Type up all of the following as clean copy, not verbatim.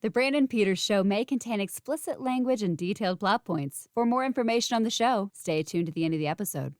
The Brandon Peters Show may contain explicit language and detailed plot points. For more information on the show, stay tuned to the end of the episode.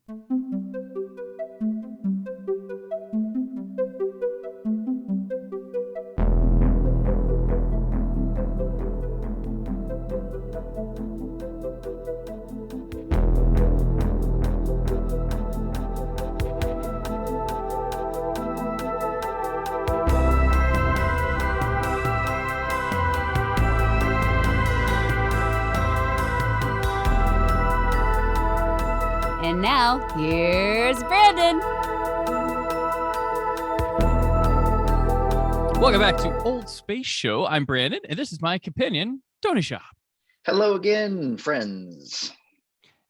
And now, here's Brandon. Welcome back to Old Space Show. I'm Brandon, and this is my companion, Tony Schaab. Hello again, friends.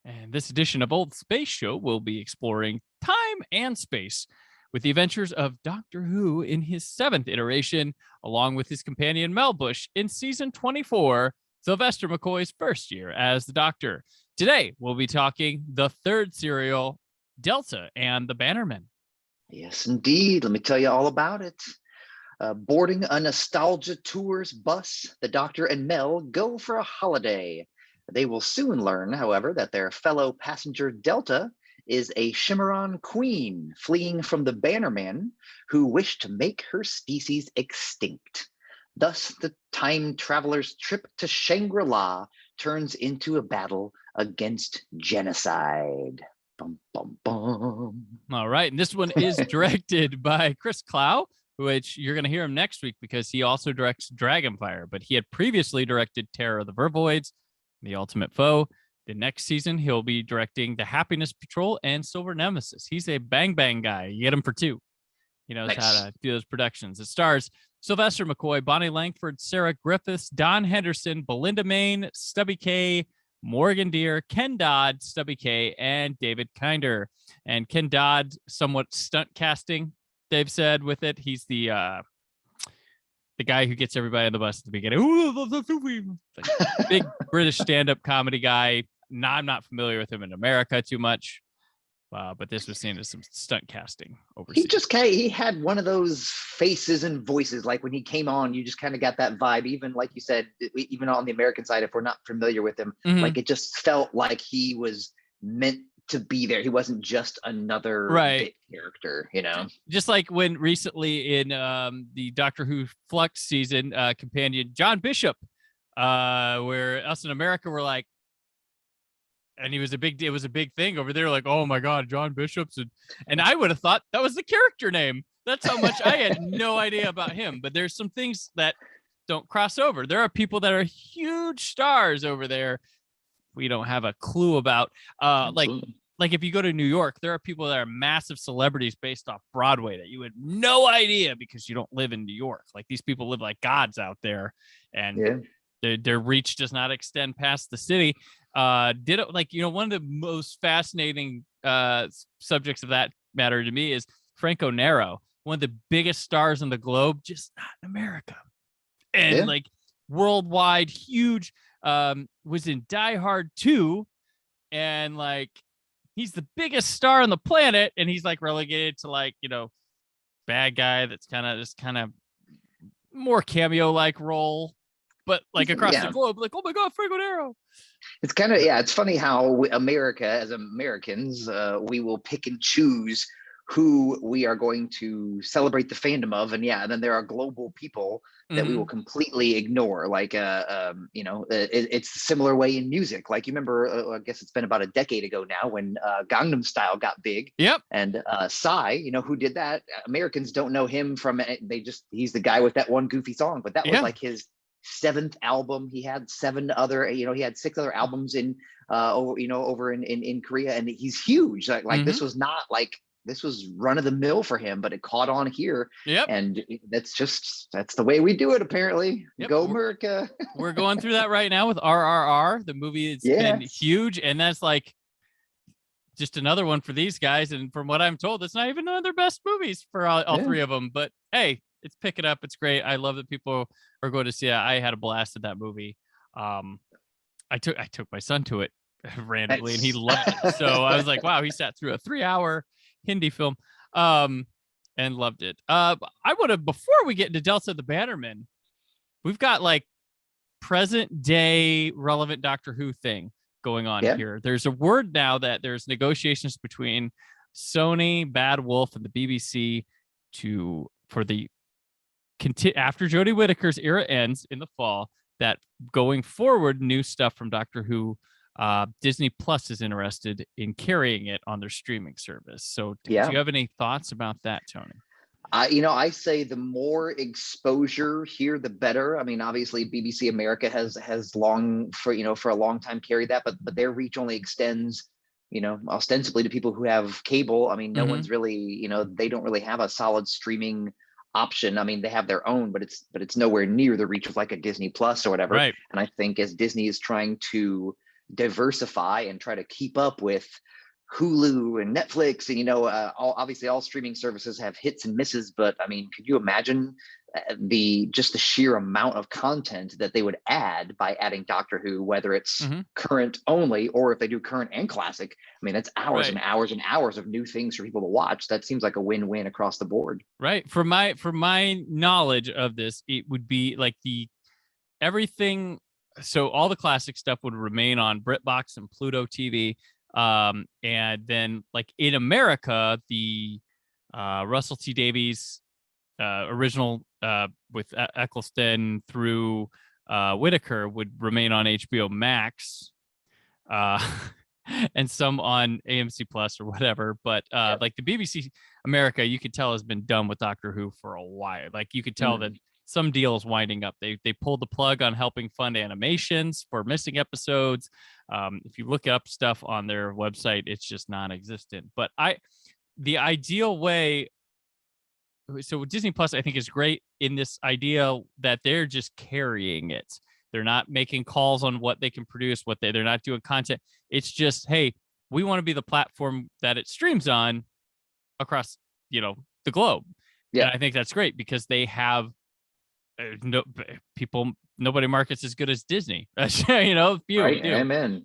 And this edition of Old Space Show will be exploring time and space with the adventures of Doctor Who in his 7th iteration, along with his companion Mel Bush in season 24, Sylvester McCoy's first year as the Doctor. Today, we'll be talking the 3rd serial, Delta and the Bannermen. Yes, indeed. Let me tell you all about it. Boarding a nostalgia tours bus, the Doctor and Mel go for a holiday. They will soon learn, however, that their fellow passenger Delta is a Cimarron queen fleeing from the Bannermen who wish to make her species extinct. Thus, the time traveler's trip to Shangri-La turns into a battle against genocide. Bum, bum, bum. All right, and this one is directed by Chris Clow, which you're going to hear him next week because he also directs Dragonfire, but he had previously directed Terror of the Vervoids, The Ultimate Foe. The next season, he'll be directing The Happiness Patrol and Silver Nemesis. He's a bang bang guy. You get him for 2. He knows how to do those productions. It stars Sylvester McCoy, Bonnie Langford, Sarah Griffiths, Don Henderson, Belinda Main, Stubby K, Morgan Deere, Ken Dodd, Stubby K, and David Kinder. And Ken Dodd, somewhat stunt casting, Dave said with it. He's the guy who gets everybody on the bus at the beginning. Ooh, like, big British stand-up comedy guy. I'm not familiar with him in America too much. But this was seen as some stunt casting overseas. He had one of those faces and voices. Like when he came on, you just kind of got that vibe. Even like you said, even on the American side, if we're not familiar with him, like it just felt like he was meant to be there. He wasn't just another bit character, you know. Just like when recently in the Doctor Who Flux season, companion John Bishop, where us in America were like. And it was a big thing over there. Like, oh my God, John Bishop's. And I would have thought that was the character name. That's how much I had no idea about him. But there's some things that don't cross over. There are people that are huge stars over there we don't have a clue about. Like if you go to New York, there are people that are massive celebrities based off Broadway that you had no idea because you don't live in New York. Like these people live like gods out there, and their reach does not extend past the city. One of the most fascinating subjects of that matter to me is Franco Nero, one of the biggest stars on the globe, just not in America, and like worldwide huge. Was in Die Hard 2, and like he's the biggest star on the planet, and he's like relegated to like, you know, bad guy that's kind of more cameo like role, but like across the globe, like, oh my God, Franco Nero. It's kind of, it's funny how America, as Americans, we will pick and choose who we are going to celebrate the fandom of. And then there are global people that we will completely ignore. Like, it's a similar way in music. Like, you remember, I guess it's been about a decade ago now when Gangnam Style got big. Yep. And Psy, who did that? Americans don't know him from, he's the guy with that one goofy song, but that was like his 7th album. He had 7 other, he had 6 other albums in, over in Korea, and he's huge. Like this was not like, this was run of the mill for him, but it caught on here. Yep. And that's the way we do it, apparently. Yep. Go America. We're going through that right now with RRR, the movie. It's been huge. And that's like just another one for these guys. And from what I'm told, it's not even one of their best movies for all 3 of them. But hey, it's picking up. It's great. I love that people are going to see it. I had a blast at that movie. I took my son to it randomly, and he loved it. So I was like, wow, he sat through a 3-hour Hindi film and loved it. I would have, before we get into Delta the Bannermen, we've got like present day relevant Doctor Who thing going on here. There's a word now that there's negotiations between Sony, Bad Wolf, and the BBC after Jodie Whittaker's era ends in the fall, that going forward, new stuff from Doctor Who, Disney Plus is interested in carrying it on their streaming service. So do you have any thoughts about that, Tony? I say the more exposure here, the better. I mean, obviously BBC America has long for a long time carried that, but their reach only extends, ostensibly to people who have cable. I mean, no one's really, they don't really have a solid streaming option. I mean, they have their own, but it's nowhere near the reach of like a Disney Plus or whatever. Right. And I think as Disney is trying to diversify and try to keep up with Hulu and Netflix, and obviously all streaming services have hits and misses, but I mean, could you imagine the sheer amount of content that they would add by adding Doctor Who, whether it's current only or if they do current and classic? I mean, that's hours and hours and hours of new things for people to watch. That seems like a win-win across the board. Right. For my knowledge of this, it would be like everything. So all the classic stuff would remain on BritBox and Pluto TV. And then like in America, the Russell T Davies original with Eccleston through Whittaker would remain on HBO Max, and some on AMC Plus or whatever. But like the BBC America, you could tell has been done with Doctor Who for a while. Like you could tell that some deal is winding up. They pulled the plug on helping fund animations for missing episodes. If you look up stuff on their website, it's just non-existent. But the ideal way, so Disney Plus, I think, is great in this idea that they're just carrying it. They're not making calls on what they can produce, they're not doing content. It's just, hey, we want to be the platform that it streams on across, the globe. Yeah. And I think that's great because they have nobody markets as good as Disney. Few right. do. Amen.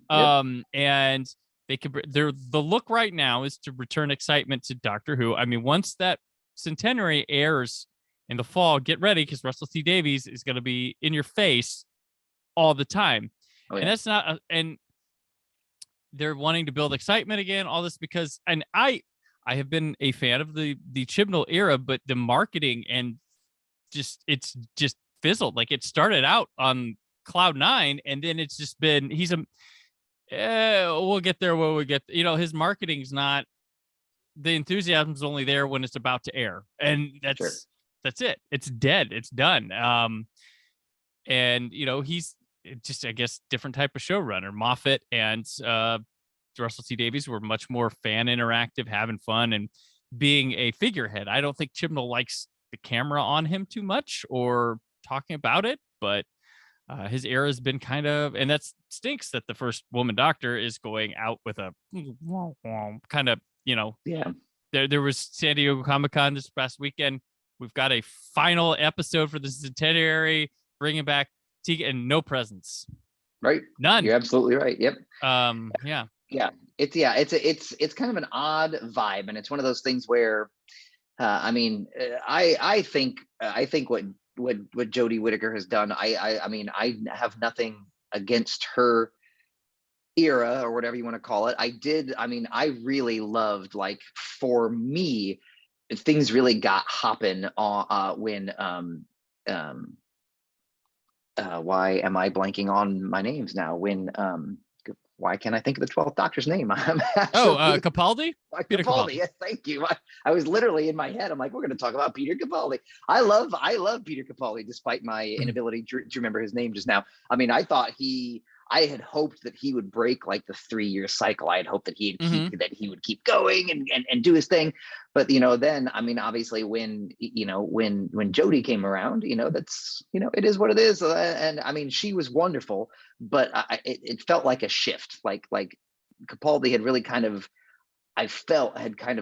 And they could. The look right now is to return excitement to Doctor Who. I mean, once that centenary airs in the fall, get ready because Russell T Davies is going to be in your face all the time, and that's not. And they're wanting to build excitement again. All this because, and I have been a fan of the Chibnall era, but the marketing and it's just fizzled. Like it started out on cloud 9 and then it's just been we'll get there when we get, his marketing's not, the enthusiasm's only there when it's about to air, and that's it. It's dead. It's done. And he's just, I guess, different type of showrunner. Moffat and Russell T Davies were much more fan interactive, having fun and being a figurehead. I don't think Chibnall likes the camera on him too much or talking about it, but his era has been kind of, and that stinks that the first woman doctor is going out with a kind of, there was San Diego Comic-Con this past weekend. We've got a final episode for the centenary, bringing back Tegan, and no presents. Right. None. You're absolutely right. Yep. Yeah. It's kind of an odd vibe, and it's one of those things where I think what Jodie Whittaker has done, I have nothing against her era or whatever you want to call it. I really loved, like, for me, things really got hopping on when why am I blanking on my names now? Why can't I think of the 12th Doctor's name? Capaldi? Peter Capaldi. Yes, thank you. I was literally in my head. I'm like, we're going to talk about Peter Capaldi. I love Peter Capaldi, despite my inability to remember his name just now. I mean, I had hoped that he would break like the 3-year cycle. I had hoped that he would keep going and do his thing. But then obviously when Jodie came around, that's it is what it is. And she was wonderful, but it felt like a shift. Like Capaldi had really kind of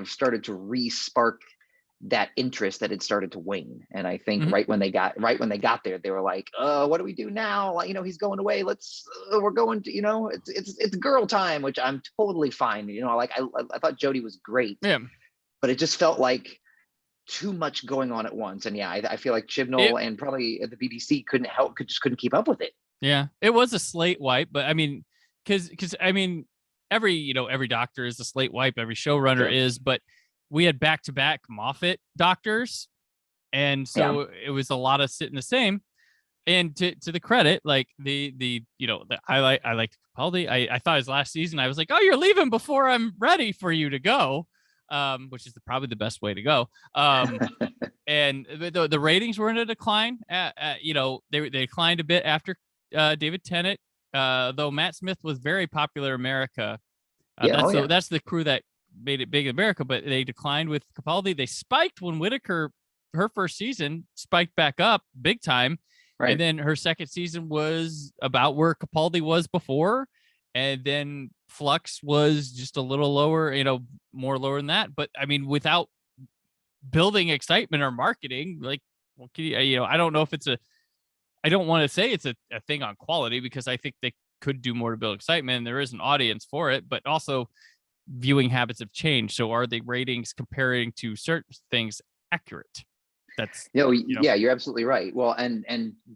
started to re-spark that interest that had started to wane. And I think right when they got there, they were like, what do we do now? Like, he's going away. We're going to, it's girl time, which I'm totally fine. I thought Jodie was great. Yeah. But it just felt like too much going on at once. And I feel like Chibnall and probably the BBC couldn't keep up with it. Yeah, it was a slate wipe, but I mean, because I mean, every doctor is a slate wipe, every showrunner Sure. is, but we had back-to-back Moffat doctors, and Yeah. so it was a lot of sitting the same. And to the credit, like I liked Capaldi. I thought his last season, I was like, oh, you're leaving before I'm ready for you to go, which is probably the best way to go. And the ratings were in a decline. They declined a bit after David Tennant, though Matt Smith was very popular in America. Yeah. That's the crew that made it big in America, but they declined with Capaldi. They spiked when Whitaker, her first season, spiked back up big time. Right. And then her second season was about where Capaldi was before. And then Flux was just a little lower, more lower than that. But I mean, without building excitement or marketing, like, what can you, I don't know if I don't want to say it's a thing on quality, because I think they could do more to build excitement and there is an audience for it, but also viewing habits have changed. So are the ratings comparing to certain things accurate? That's, yeah, you're absolutely right. Well, and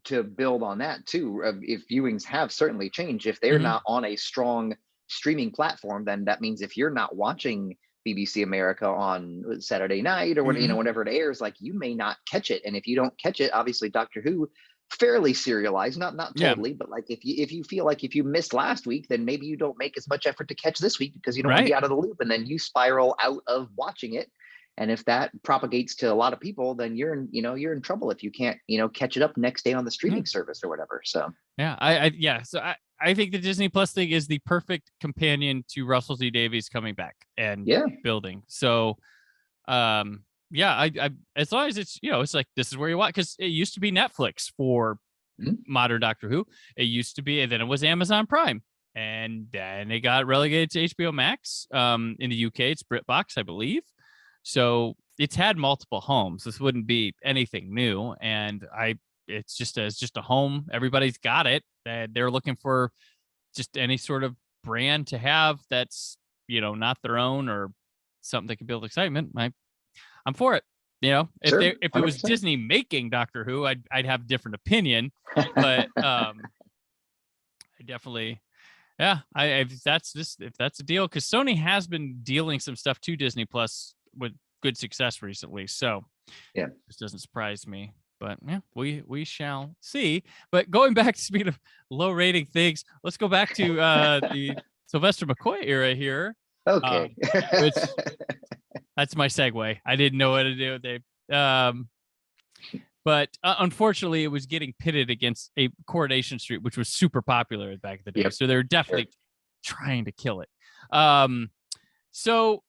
to build on that too, if viewings have certainly changed, if they're not on a strong streaming platform, then that means if you're not watching BBC America on Saturday night or whenever it airs, like, you may not catch it. And if you don't catch it, obviously Doctor Who, fairly serialized, not totally, but like, if you feel like if you missed last week, then maybe you don't make as much effort to catch this week because you don't want to be out of the loop, and then you spiral out of watching it. And if that propagates to a lot of people, then you're in trouble if you can't, catch it up next day on the streaming service or whatever. So I think the Disney Plus thing is the perfect companion to Russell T Davies coming back and building. So, I as long as it's, it's like, this is where you watch, because it used to be Netflix for modern Doctor Who. It used to be, and then it was Amazon Prime, and then it got relegated to HBO Max. In the UK, it's BritBox, I believe. So it's had multiple homes. This wouldn't be anything new. And it's just a home. Everybody's got it. They're looking for just any sort of brand to have that's, not their own, or something that can build excitement. I'm for it. If it was Disney making Doctor Who, I'd have a different opinion. But I definitely, if that's a deal, because Sony has been dealing some stuff to Disney Plus with good success recently, so this doesn't surprise me. But we shall see. But going back to, speaking of low rating things, let's go back to the Sylvester McCoy era here. Okay. Which that's my segue. I didn't know what to do with it. But unfortunately, it was getting pitted against a Coronation Street, which was super popular back in the day. Yep. So they're definitely trying to kill it. So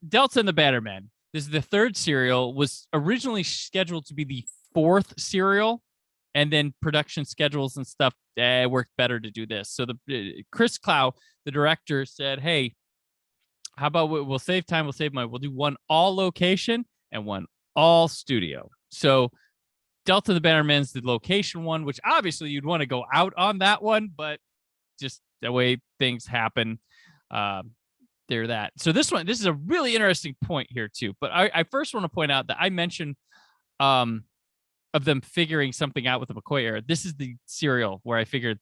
Delta and the Bannermen, this is the third serial, was originally scheduled to be the fourth serial, and then production schedules and stuff worked better to do this. So Chris Clow, the director, said, hey, how about we'll save time, we'll save money. We'll do one all location and one all studio. So Delta the Bannermen's the location one, which obviously you'd want to go out on that one, but just the way things happen, they're that. So this is a really interesting point here too. But I first want to point out that I mentioned of them figuring something out with the McCoy era. This is the serial where I feel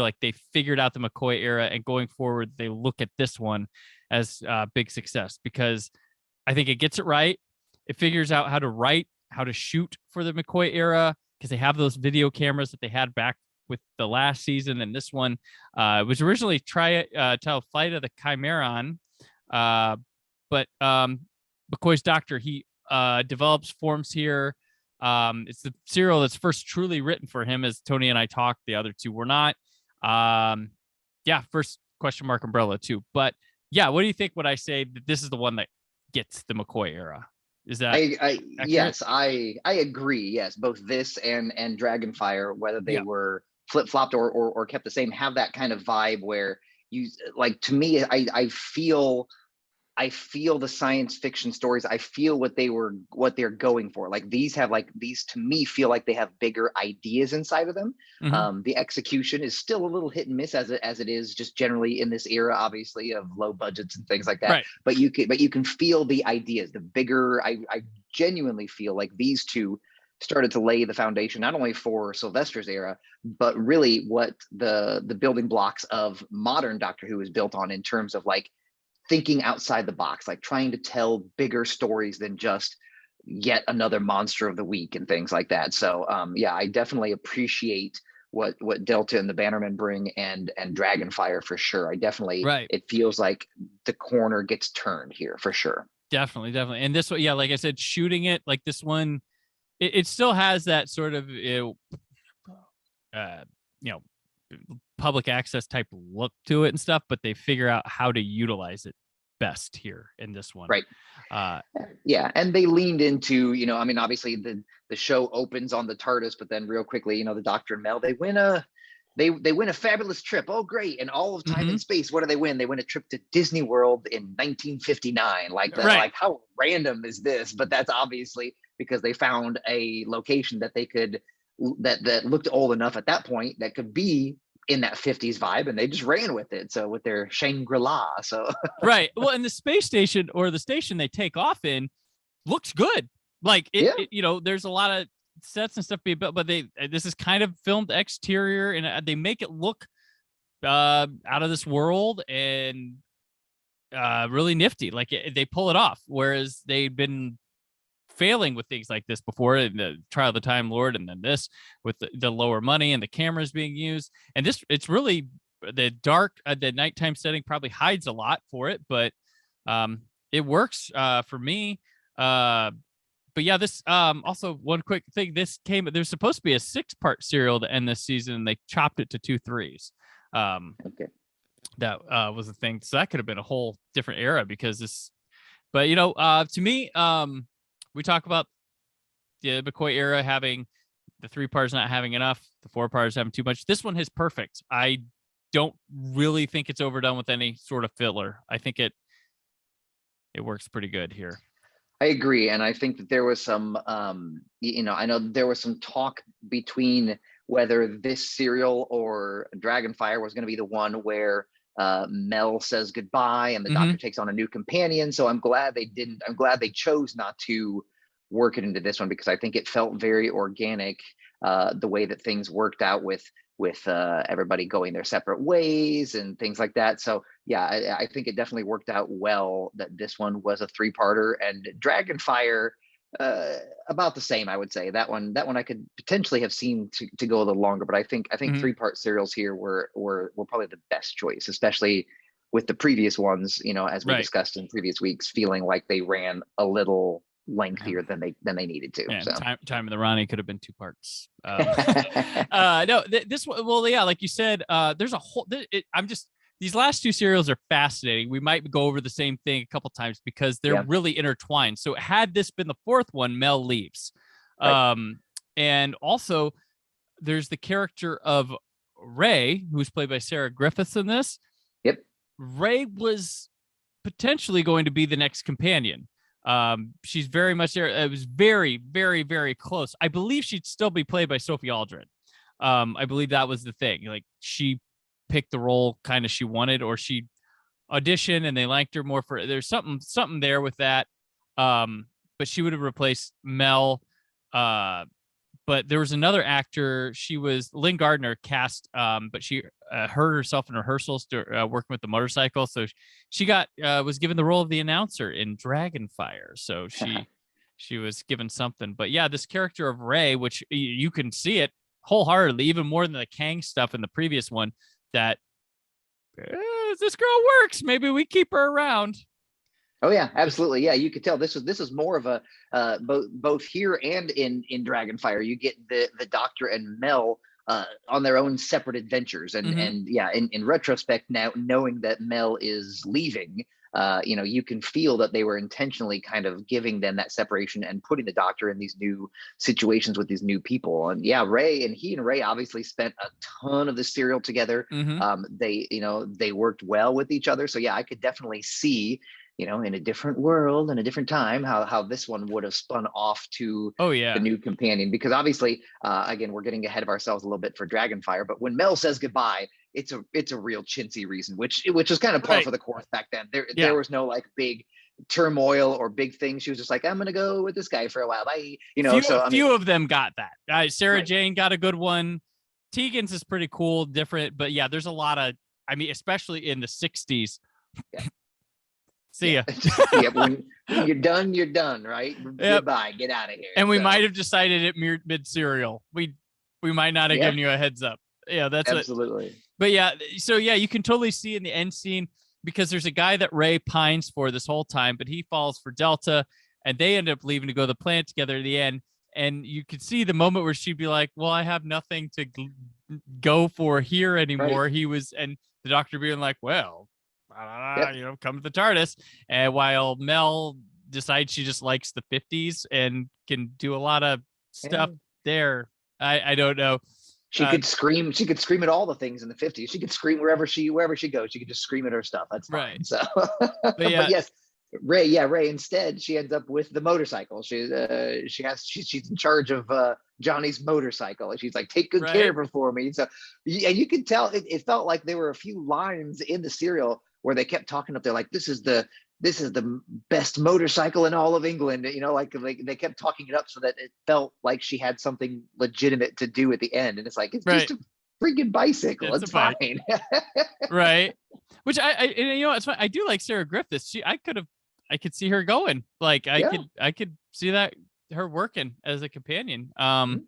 like they figured out the McCoy era, and going forward, they look at this one as a big success, because I think it gets it right. It figures out how to write, how to shoot for the McCoy era, because they have those video cameras that they had back with the last season. And this one was originally Flight of the Chimeron, but McCoy's doctor, he develops forms here. It's the serial that's first truly written for him, as Tony and I talked. The other two were not. First question mark umbrella too. But what do you think when I say that this is the one that gets the McCoy era? Is that yes, I agree. Yes, both this and Dragonfire, whether they were flip-flopped or kept the same, have that kind of vibe where you, like, to me, I feel the science fiction stories. I feel what they're going for. Like, these to me feel like they have bigger ideas inside of them. Mm-hmm. The execution is still a little hit and miss as it is just generally in this era, obviously, of low budgets and things like that. Right. But you can feel the ideas, the bigger. I genuinely feel like these two started to lay the foundation not only for Sylvester's era, but really what the building blocks of modern Doctor Who is built on in terms of like thinking outside the box, like trying to tell bigger stories than just yet another monster of the week and things like that. So yeah, I definitely appreciate what Delta and the Bannermen bring, and Dragonfire for sure. I definitely, Right. it feels like the corner gets turned here for sure. Definitely. And this one, yeah, like I said, shooting it like this one, it still has that sort of public access type look to it and stuff, but they figure out how to utilize it best here in this one. Right. Yeah, and they leaned into, I mean, obviously the show opens on the TARDIS, but then real quickly, the Doctor and Mel, they win a fabulous trip. Oh, great. And all of time and space, what do they win? They win a trip to Disney World in 1959. Like like how random is this? But that's obviously because they found a location that they could, that looked old enough at that point that could be in that 50s vibe, and they just ran with it. So with their Shangri-La. So right. Well, and the space station, or the station they take off in, looks good. Like it, there's a lot of sets and stuff being built, but this is kind of filmed exterior, and they make it look out of this world and really nifty. Like they pull it off, whereas they've been failing with things like this before in the Trial of the Time Lord, and then this with the lower money and the cameras being used. And this, it's really the dark, the nighttime setting probably hides a lot for it, but it works for me. But yeah, this also one quick thing, there's supposed to be a 6-part serial to end this season, and they chopped it to 2 3s. Okay. That was the thing. So that could have been a whole different era, because this, but to me, we talk about the McCoy era having the 3 parts not having enough, the 4 parts having too much. This one is perfect. I don't really think it's overdone with any sort of filler. I think it works pretty good here. I agree. And I think that there was some, I know there was some talk between whether this serial or Dragonfire was going to be the one where Mel says goodbye and the Doctor takes on a new companion. So I'm glad they didn't. I'm glad they chose not to work it into this one, because I think it felt very organic, the way that things worked out with everybody going their separate ways and things like that. So yeah, I think it definitely worked out well that this one was a 3-parter, and Dragonfire about the same. I would say that one I could potentially have seen to go a little longer, but I think 3-part serials here were probably the best choice, especially with the previous ones, as we discussed in previous weeks, feeling like they ran a little lengthier than they needed to. Yeah, so. Time of the Ronnie could have been 2 parts. No, this, well, yeah, like you said, there's a whole. These last 2 serials are fascinating. We might go over the same thing a couple times because they're really intertwined. So had this been the 4th one, Mel leaves. Right. And also there's the character of Ray, who's played by Sarah Griffiths in this. Yep. Ray was potentially going to be the next companion. She's very much there. It was very, very, very close. I believe she'd still be played by Sophie Aldred. I believe that was the thing. Like, she picked the role kind of she wanted, or she auditioned and they liked her more for, there's something there with that. But she would have replaced Mel. But there was another actor. She was Lynn Gardner cast, but she hurt herself in rehearsals working with the motorcycle. So she was given the role of the announcer in Dragonfire. So she was given something. But yeah, this character of Ray, which you can see it wholeheartedly, even more than the Kang stuff in the previous one, that this girl works. Maybe we keep her around. Oh yeah, absolutely. Yeah, you could tell this is more of a both here and in Dragonfire. You get the Doctor and Mel on their own separate adventures, and yeah, in retrospect now, knowing that Mel is leaving, you can feel that they were intentionally kind of giving them that separation and putting the Doctor in these new situations with these new people. And yeah, he and Ray obviously spent a ton of the serial together. They worked well with each other. So yeah, I could definitely see, in a different world and a different time, how this one would have spun off to the new companion. Because obviously, again, we're getting ahead of ourselves a little bit for Dragonfire, but when Mel says goodbye, it's a real chintzy reason, which was kind of par for the course back then. There was no like big turmoil or big things. She was just like, I'm gonna go with this guy for a while. Bye. You know, few of them got that. Sarah Right. Jane got a good one. Tegan's is pretty cool, different, but yeah, there's a lot of, I mean, especially in the 60s. Yeah. See ya. Yeah, when you're done, right? Yep. Goodbye, get out of here. And we might have decided it mid serial. We might not have given you a heads up. Yeah, that's absolutely. But yeah, so yeah, you can totally see in the end scene, because there's a guy that Ray pines for this whole time, but he falls for Delta, and they end up leaving to go to the planet together at the end. And you could see the moment where she'd be like, well, I have nothing to go for here anymore. Right. He was, and the doctor being like, well, you know, come to the TARDIS. And while Mel decides she just likes the 50s and can do a lot of stuff there. I don't know. She could scream. She could scream at all the things in the 50s. She could scream wherever she goes. She could just scream at her stuff. That's fine. Right. So, but yes, Ray. Instead, she ends up with the motorcycle. She's in charge of Johnny's motorcycle. And she's like, take good care of her for me. So, and you could tell it felt like there were a few lines in the serial where they kept talking up there like, this is the best motorcycle in all of England. You know, like they kept talking it up so that it felt like she had something legitimate to do at the end. And it's like, it's just a freaking bicycle. It's fine. Right. Which you know, it's fine. I do like Sarah Griffiths. I could see her going. Like I could see that her working as a companion. But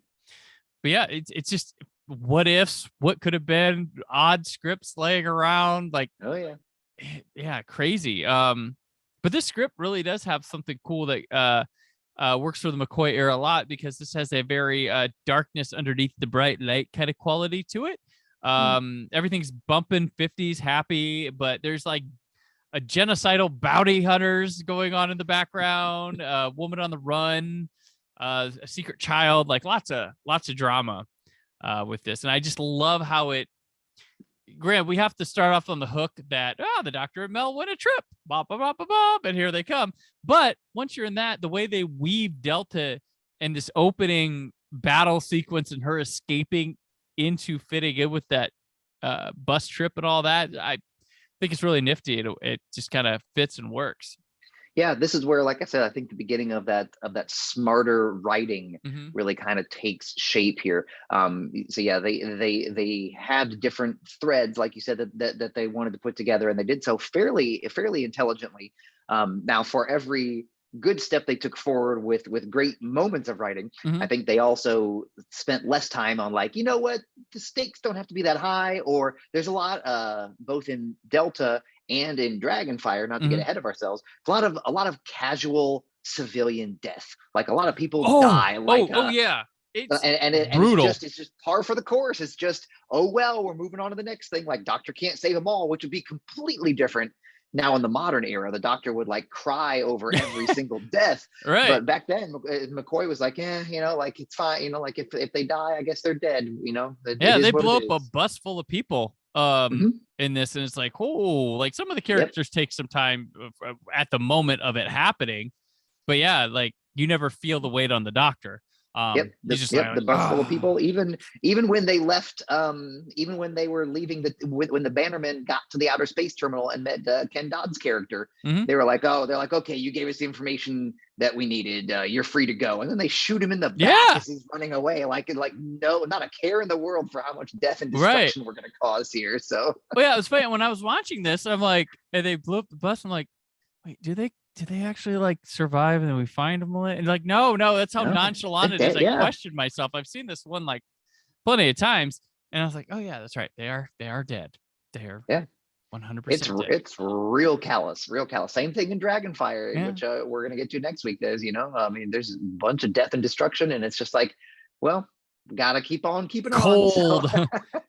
yeah, it's just what ifs, what could have been, odd scripts laying around. Like, yeah, crazy. But this script really does have something cool that works for the McCoy era a lot, because this has a very darkness underneath the bright light kind of quality to it. Everything's bumping 50s happy, but there's like a genocidal bounty hunters going on in the background, a woman on the run, a secret child, like lots of drama with this. And I just love how it, Grant, we have to start off on the hook that, the Doctor and Mel win a trip, bop, bop, bop, bop, bop, and here they come. But once you're in that, the way they weave Delta and this opening battle sequence and her escaping into fitting in with that bus trip and all that, I think it's really nifty. It just kind of fits and works. Yeah, this is where, like I said, I think the beginning of that smarter writing really kind of takes shape here. So yeah, they had different threads, like you said, that they wanted to put together, and they did so fairly intelligently. Now, for every good step they took forward with great moments of writing, I think they also spent less time on, like, you know what, the stakes don't have to be that high, or there's a lot both in Delta and in Dragonfire, not to get ahead of ourselves, a lot of casual civilian death. Like a lot of people die. Like, yeah. It's brutal. It's just par for the course. It's just, oh, well, we're moving on to the next thing. Like, Doctor can't save them all, which would be completely different. Now in the modern era, the Doctor would like cry over every single death. Right. But back then, McCoy was like, you know, like, it's fine. You know, like if they die, I guess they're dead. You know. They blow up a bus full of people in this, and it's like, like some of the characters take some time at the moment of it happening, but yeah, like you never feel the weight on the Doctor. The bus full of people. Even when they left, even when they were leaving, when the Bannermen got to the outer space terminal and met Ken Dodd's character, they were like, okay, you gave us the information that we needed. You're free to go. And then they shoot him in the back as he's running away. Like no, not a care in the world for how much death and destruction we're going to cause here. So, well, yeah, it was funny when I was watching this. I'm like, and they blew up the bus. I'm like, wait, do they actually like survive and then we find them? And like, no, that's how nonchalant it is. I questioned myself. I've seen this one like plenty of times, and I was like, oh yeah, that's right. They are dead. They are 100%. It's real callous. Same thing in Dragonfire, which we're gonna get to next week. There's, I mean, there's a bunch of death and destruction, and it's just like, well, gotta keep on keeping cold. on. So.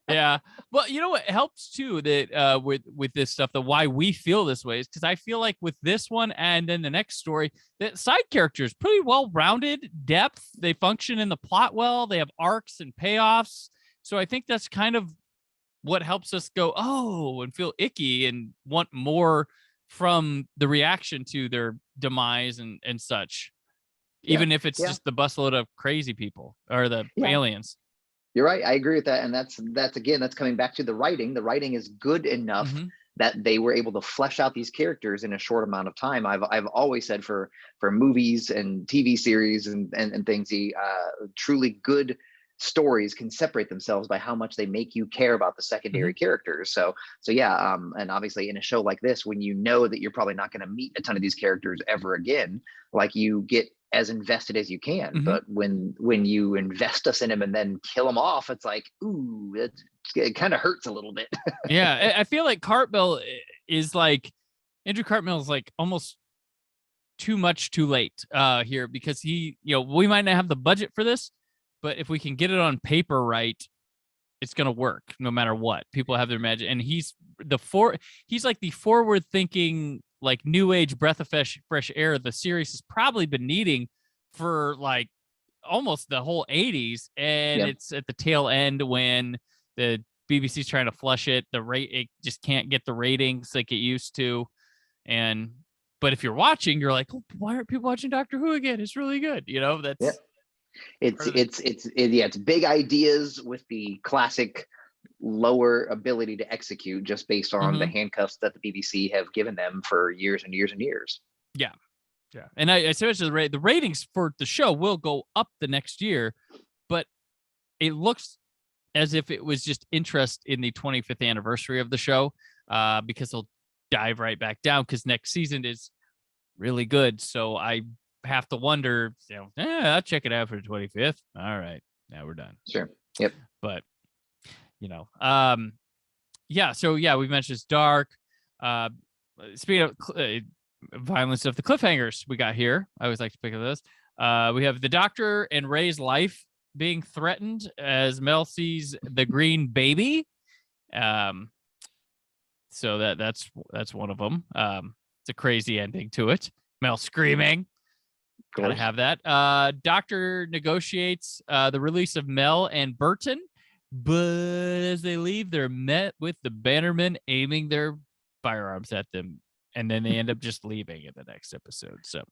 Yeah. Well, you know what helps too, that with this stuff, the why we feel this way is because I feel like with this one and then the next story, that side characters pretty well rounded, depth, they function in the plot well, they have arcs and payoffs. So I think that's kind of what helps us go, and feel icky and want more from the reaction to their demise and such. Even if it's just the busload of crazy people or the aliens. You're right. I agree with that. And that's coming back to the writing. The writing is good enough that they were able to flesh out these characters in a short amount of time. I've always said for movies and TV series and things, the truly good stories can separate themselves by how much they make you care about the secondary characters. So yeah, and obviously in a show like this, when you know that you're probably not going to meet a ton of these characters ever again, like, you get as invested as you can. But when you invest us in them and then kill them off, it's like, ooh, it kind of hurts a little bit. Yeah, I feel like Cartmel is like, Andrew Cartmel is like almost too much too late here, because he, we might not have the budget for this, but if we can get it on paper right, it's gonna work no matter what. People have their magic, and he's like the forward thinking, like, new age breath of fresh air the series has probably been needing for like almost the whole 80s, and it's at the tail end when the BBC's trying to flush it. It just can't get the ratings like it used to, but if you're watching, you're like, oh, why aren't people watching Doctor Who again? It's really good, that's. It's big ideas with the classic lower ability to execute, just based on the handcuffs that the BBC have given them for years and years and years. Yeah. And I especially the ratings for the show will go up the next year, but it looks as if it was just interest in the 25th anniversary of the show, because they'll dive right back down because next season is really good. So I have to wonder, I'll check it out for the 25th. All right, now we're done. Sure. Yep. But so we mentioned it's dark. Speaking of violence of the cliffhangers we got here, I always like to pick up this. We have the Doctor and Ray's life being threatened as Mel sees the green baby. So that's one of them. It's a crazy ending to it. Mel screaming. Gotta have that. Doctor negotiates the release of Mel and Burton, but as they leave, they're met with the Bannermen aiming their firearms at them, and then they end up just leaving in the next episode. So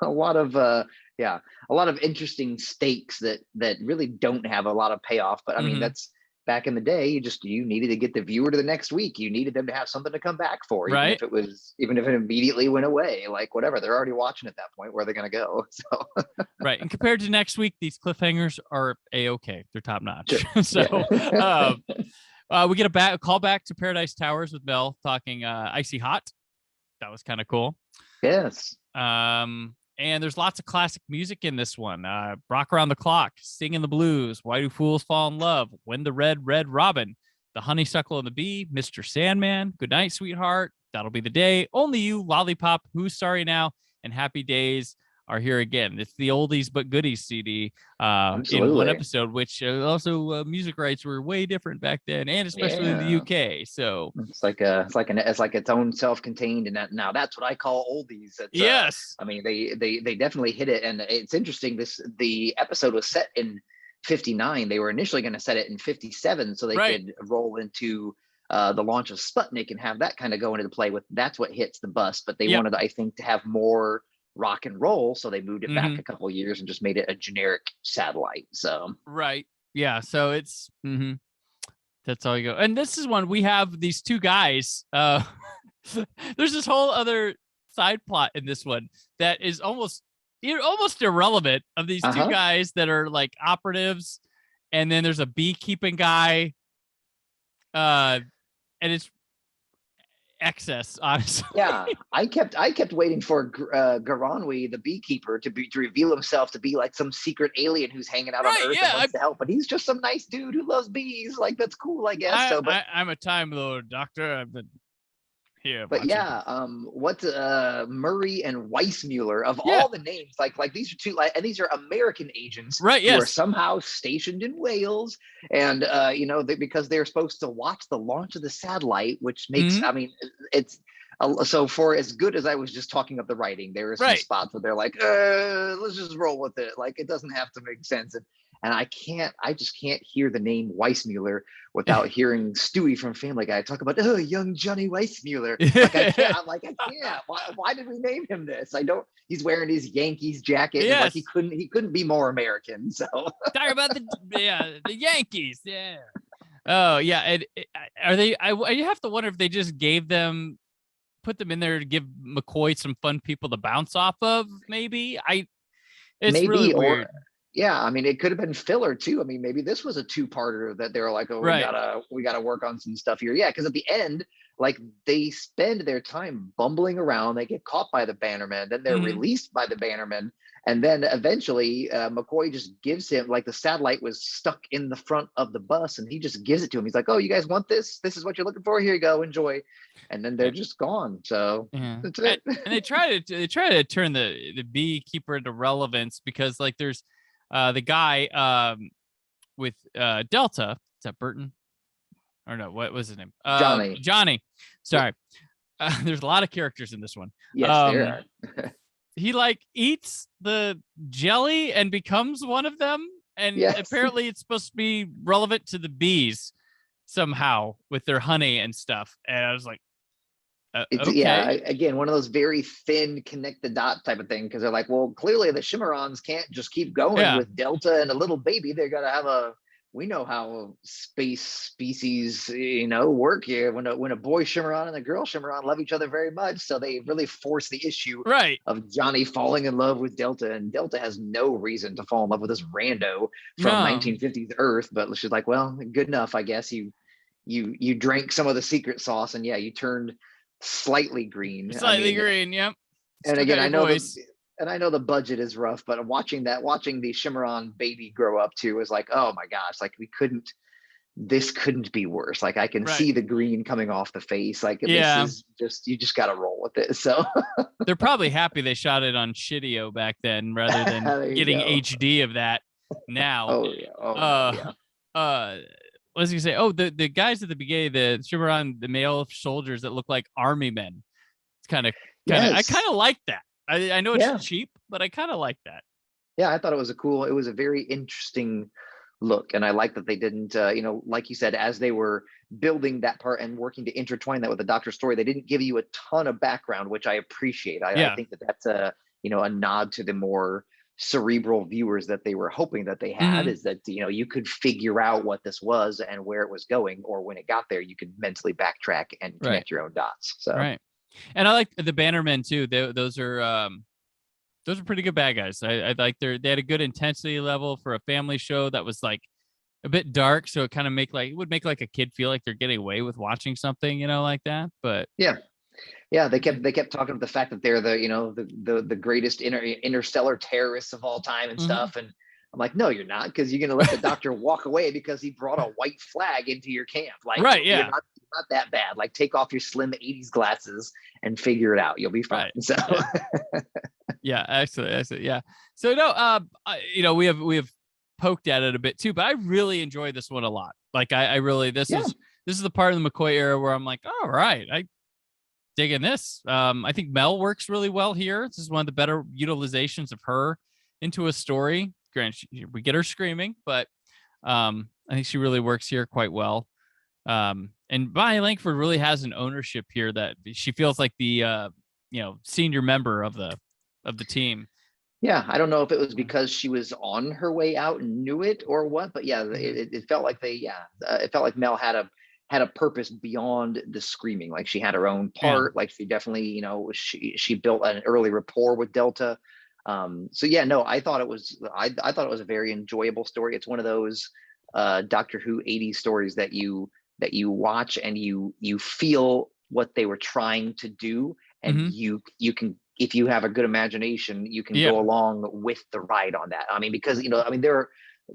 a lot of interesting stakes that really don't have a lot of payoff. But I mean, that's back in the day. You needed to get the viewer to the next week. You needed them to have something to come back for, right? Even if it immediately went away, like, whatever, they're already watching at that point. Where they're going to go? So right. And compared to next week, these cliffhangers are a-okay. They're top notch. Sure. So we get a call back to Paradise Towers with Mel talking Icy Hot. That was kind of cool. Yes. And there's lots of classic music in this one. Rock Around the Clock, Singing the Blues, Why Do Fools Fall in Love, When the Red Robin, The Honeysuckle and the Bee, Mr. Sandman, Good Night, Sweetheart, That'll Be the Day, Only You, Lollipop, Who's Sorry Now, and Happy Days Are Here Again. It's the oldies but goodies CD in one episode, which also music rights were way different back then, and especially in the UK. So it's like its own self-contained, and now that's what I call oldies. Yes. I mean, they definitely hit it, and it's interesting. The episode was set in 59. They were initially going to set it in 57, so they could roll into the launch of Sputnik and have that kind of go into play with. That's what hits the bus, but they wanted, I think, to have more rock and roll, so they moved it back a couple of years and just made it a generic satellite. So so it's that's all you go. And this is one we have these two guys. There's this whole other side plot in this one that is almost irrelevant, of these two guys that are like operatives, and then there's a beekeeping guy, and it's excess, honestly. Yeah, I kept waiting for Garanwi, the beekeeper, to reveal himself to be like some secret alien who's hanging out on Earth and wants to help, but he's just some nice dude who loves bees. Like, that's cool, I guess. I'm a Time Lord, Doctor. I've been here. But what's Murray and Weissmuller, of all the names, like these are two, and these are American agents, right? Yes, who are somehow stationed in Wales, and because they're supposed to watch the launch of the satellite, which makes, I mean, it's so, for as good as I was just talking of the writing, there are some spots where they're like, let's just roll with it, like, it doesn't have to make sense. And I just can't hear the name Weissmuller without hearing Stewie from Family Guy talk about, young Johnny Weissmuller. Like, I can't. I'm like, I can't. Why did we name him this? I don't. He's wearing his Yankees jacket. Yes. Like, he couldn't be more American. So talk about the Yankees. Yeah. Oh yeah, and are they? You have to wonder if they just put them in there to give McCoy some fun people to bounce off of. Maybe it's really Maybe, weird. or yeah, I mean, it could have been filler too. I mean, maybe this was a two-parter that they were like, oh, Right. we gotta work on some stuff here. Yeah, because at the end, like they spend their time bumbling around, they get caught by the Bannermen, then they're Mhm. released by the Bannermen, and then eventually McCoy just gives him, like, the satellite was stuck in the front of the bus, and he just gives it to him. He's like, oh, you guys want this? This is what you're looking for. Here you go, enjoy. And then they're just gone. So Yeah. that's And, it. and they try to turn the beekeeper into relevance because like there's the guy with Delta. Is that Burton? Or no, what was his name? Johnny. Johnny. Yep. Sorry. There's a lot of characters in this one. Yes, there are. He like eats the jelly and becomes one of them, and Yes. apparently it's supposed to be relevant to the bees somehow with their honey and stuff. And I was like, It's, yeah, okay. again, one of those very thin connect the dot type of thing, because they're like, well, clearly the Shimmerons can't just keep going Yeah. with Delta and a little baby. They're gonna have we know how space species, work here. When a boy Shimmeron and a girl Shimmeron love each other very much, so they really force the issue Right. of Johnny falling in love with Delta, and Delta has no reason to fall in love with this rando from No. 1950s Earth. But she's like, well, good enough, I guess. You drank some of the secret sauce, and yeah, you turned slightly green. I Slightly mean, green. Yep. and Still again, got your I know voice. the budget is rough, but watching the Shimmeron baby grow up too is like, oh my gosh, like this couldn't be worse. Like I can Right. see the green coming off the face. Like this Yeah. is you just got to roll with it. So They're probably happy they shot it on Shitio back then rather than there you getting go. HD of that now. Oh yeah. Oh no. Uh, Yeah. what was he say? Oh, the guys at the beginning, the Shimmeron, the male soldiers that look like army men. It's I Yes. kind of like that. I know it's Yeah. cheap, but I kind of like that. Yeah, I thought it was a very interesting look, and I like that they didn't, like you said, as they were building that part and working to intertwine that with the Doctor's story, they didn't give you a ton of background, which I appreciate. I Yeah. think that's a nod to the more cerebral viewers that they were hoping that they had, Mm-hmm. is that you could figure out what this was and where it was going, or when it got there, you could mentally backtrack and Right. connect your own dots. So Right. And I like the Bannermen too. Those are pretty good bad guys. I like they had a good intensity level for a family show that was like a bit dark, so it would make like a kid feel like they're getting away with watching something, like that. But yeah. Yeah, they kept talking about the fact that they're the greatest interstellar terrorists of all time and Mhm. stuff. And I'm like, no, you're not, because you're gonna let the Doctor walk away because he brought a white flag into your camp. Like, Right, you're yeah. not that bad. Like, take off your slim '80s glasses and figure it out. You'll be fine. Right. So Yeah. Yeah, excellent. Yeah. So no, we have poked at it a bit too, but I really enjoy this one a lot. Like I really yeah, this is the part of the McCoy era where I'm like, all right, I digging this. I think Mel works really well here. This is one of the better utilizations of her into a story. Granted, we get her screaming, but I think she really works here quite well. And Bonnie Langford really has an ownership here that she feels like the senior member of the team. yeah. I don't know if it was because she was on her way out and knew it or what, but yeah, Mhm. it felt like it felt like Mel had a purpose beyond the screaming. Like she had her own Yeah. part. Like she definitely, she built an early rapport with Delta. So yeah, no, I thought it was a very enjoyable story. It's one of those Doctor Who '80s stories that you watch and you feel what they were trying to do, and Mm-hmm. you can, if you have a good imagination, you can Yeah. go along with the ride on that. I mean, because there are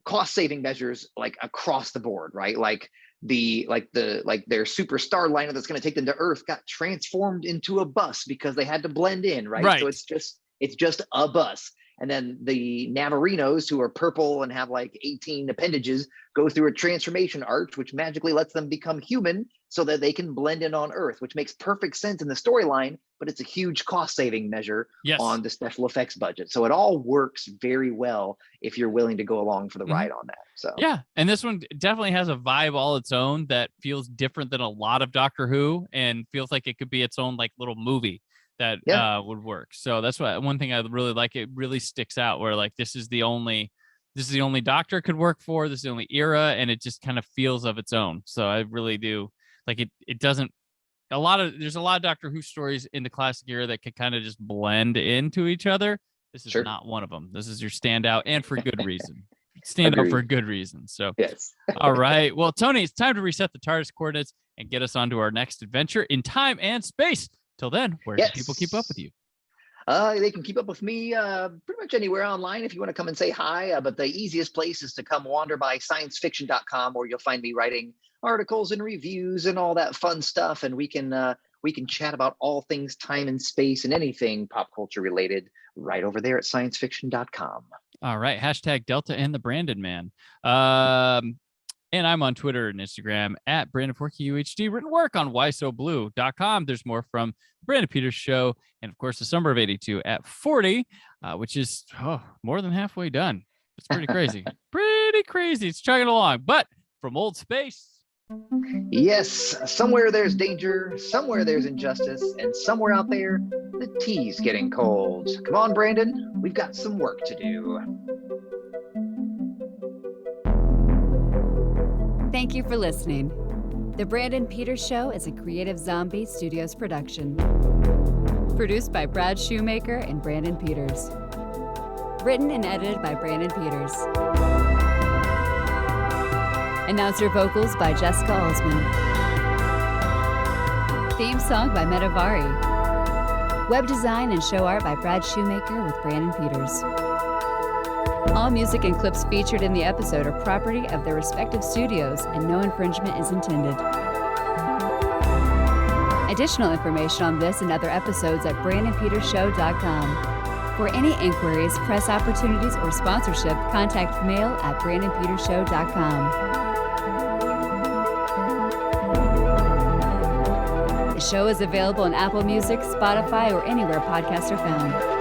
cost saving measures like across the board, right? Like their super starliner that's going to take them to Earth got transformed into a bus because they had to blend in, right? So Right. it's just a bus. And then the Navarinos, who are purple and have like 18 appendages, go through a transformation arch, which magically lets them become human so that they can blend in on Earth, which makes perfect sense in the storyline, but it's a huge cost saving measure Yes. on the special effects budget. So it all works very well if you're willing to go along for the Mhm. ride on that. So Yeah, and this one definitely has a vibe all its own that feels different than a lot of Doctor Who, and feels like it could be its own like little movie that yeah, would work. So that's one thing I really like. It really sticks out where like this is the only this is the only doctor it could work for. This is the only era, and it just kind of feels of its own. So I really do like it. It doesn't. There's a lot of Doctor Who stories in the classic era that could kind of just blend into each other. This is not one of them. This is your standout, and for good reason. Stand out for a good reason. So yes. All right. Well, Tony, it's time to reset the TARDIS coordinates and get us on to our next adventure in time and space. Till then, where can people keep up with you? They can keep up with me pretty much anywhere online if you want to come and say hi. But the easiest place is to come wander by sciencefiction.com, where you'll find me writing articles and reviews and all that fun stuff. And we can chat about all things time and space and anything pop culture related right over there at sciencefiction.com. All right. Hashtag Delta and the Brandon Man. And I'm on Twitter and Instagram at BrandonForkyUHD. Written work on whysoblue.com. There's more from the Brandon Peters Show. And of course, the Summer of 82 at 40, which is more than halfway done. It's pretty crazy. Pretty crazy. It's chugging along. But from old space. Yes, somewhere there's danger, somewhere there's injustice, and somewhere out there, the tea's getting cold. Come on, Brandon. We've got some work to do. Thank you for listening. The Brandon Peters Show is a Creative Zombie Studios production. Produced by Brad Shoemaker and Brandon Peters. Written and edited by Brandon Peters. Announcer vocals by Jessica Alsman. Theme song by Metavari. Web design and show art by Brad Shoemaker with Brandon Peters. All music and clips featured in the episode are property of their respective studios, and no infringement is intended. Additional information on this and other episodes at BrandonPetersShow.com. For any inquiries, press opportunities, or sponsorship, contact mail at BrandonPetersShow.com. The show is available on Apple Music, Spotify, or anywhere podcasts are found.